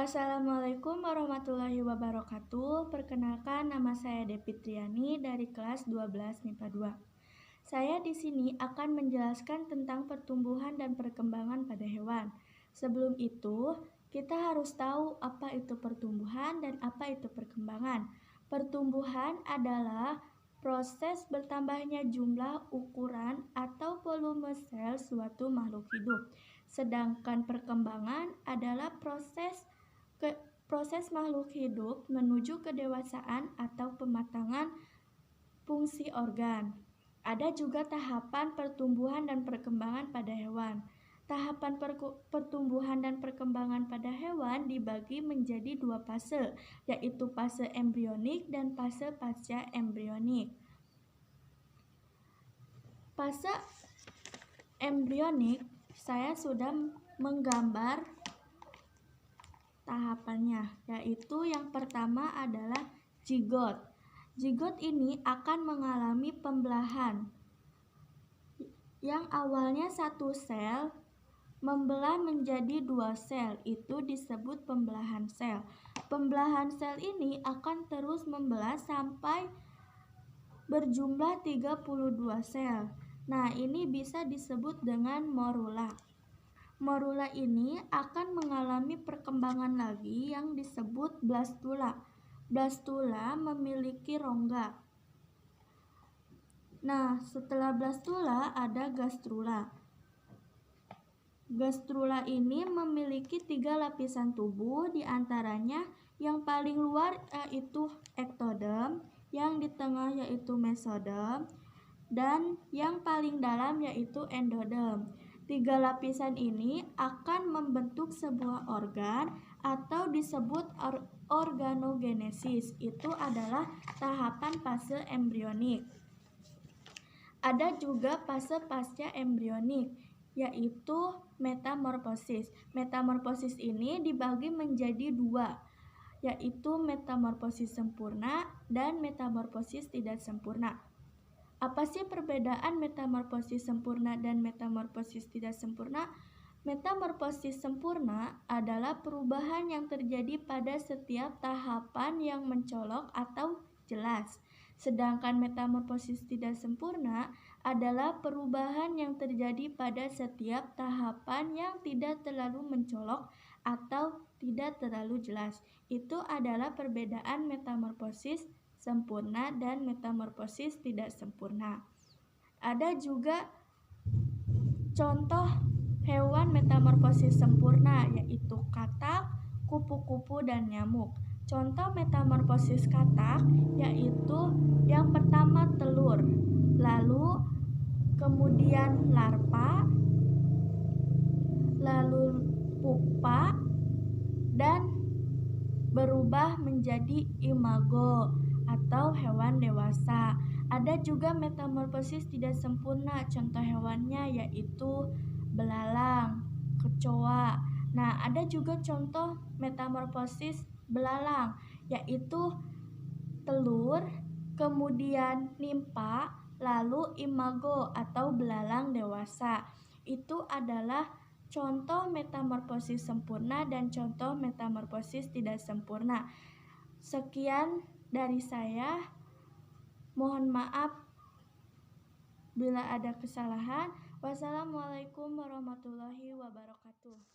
Assalamualaikum warahmatullahi wabarakatuh. Perkenalkan, nama saya Devi Triani dari kelas 12 MIPA 2. Saya di sini akan menjelaskan tentang pertumbuhan dan perkembangan pada hewan. Sebelum itu, kita harus tahu apa itu pertumbuhan dan apa itu perkembangan. Pertumbuhan adalah proses bertambahnya jumlah, ukuran, atau volume sel suatu makhluk hidup. Sedangkan perkembangan adalah proses makhluk hidup menuju kedewasaan atau pematangan fungsi organ. Ada juga tahapan pertumbuhan dan perkembangan pada hewan. Tahapan pertumbuhan dan perkembangan pada hewan dibagi menjadi dua fase, yaitu fase embrionik dan fase pasca embrionik. Fase embrionik, saya sudah menggambar tahapannya, yaitu yang pertama adalah zigot. Zigot ini akan mengalami pembelahan, yang awalnya satu sel membelah menjadi dua sel, itu disebut pembelahan sel. Pembelahan sel ini akan terus membelah sampai berjumlah 32 sel. Nah, ini bisa disebut dengan morula. Morula ini akan mengalami perkembangan lagi yang disebut blastula. Blastula memiliki rongga. Nah, setelah blastula ada gastrula. Gastrula ini memiliki 3 lapisan tubuh, diantaranya yang paling luar yaitu ektodem, yang di tengah yaitu mesodem, dan yang paling dalam yaitu endodem. 3 lapisan ini akan membentuk sebuah organ atau disebut organogenesis. Itu adalah tahapan fase embrionik. Ada juga fase pasca embrionik, yaitu metamorfosis. Metamorfosis ini dibagi menjadi dua, yaitu metamorfosis sempurna dan metamorfosis tidak sempurna. Apa sih perbedaan metamorfosis sempurna dan metamorfosis tidak sempurna? Metamorfosis sempurna adalah perubahan yang terjadi pada setiap tahapan yang mencolok atau jelas. Sedangkan metamorfosis tidak sempurna adalah perubahan yang terjadi pada setiap tahapan yang tidak terlalu mencolok atau tidak terlalu jelas. Itu adalah perbedaan metamorfosis sempurna dan metamorfosis tidak sempurna. Ada juga contoh hewan metamorfosis sempurna, yaitu katak, kupu-kupu, dan nyamuk. Contoh metamorfosis katak yaitu yang pertama telur, lalu kemudian larva, lalu pupa, dan berubah menjadi imago atau hewan dewasa. Ada juga metamorfosis tidak sempurna, contoh hewannya yaitu belalang, kecoa. Nah, ada juga contoh metamorfosis belalang, yaitu telur, kemudian nimpa, lalu imago atau belalang dewasa. Itu adalah contoh metamorfosis sempurna dan contoh metamorfosis tidak sempurna. Sekian dari saya. Mohon maaf bila ada kesalahan. Wassalamualaikum warahmatullahi wabarakatuh.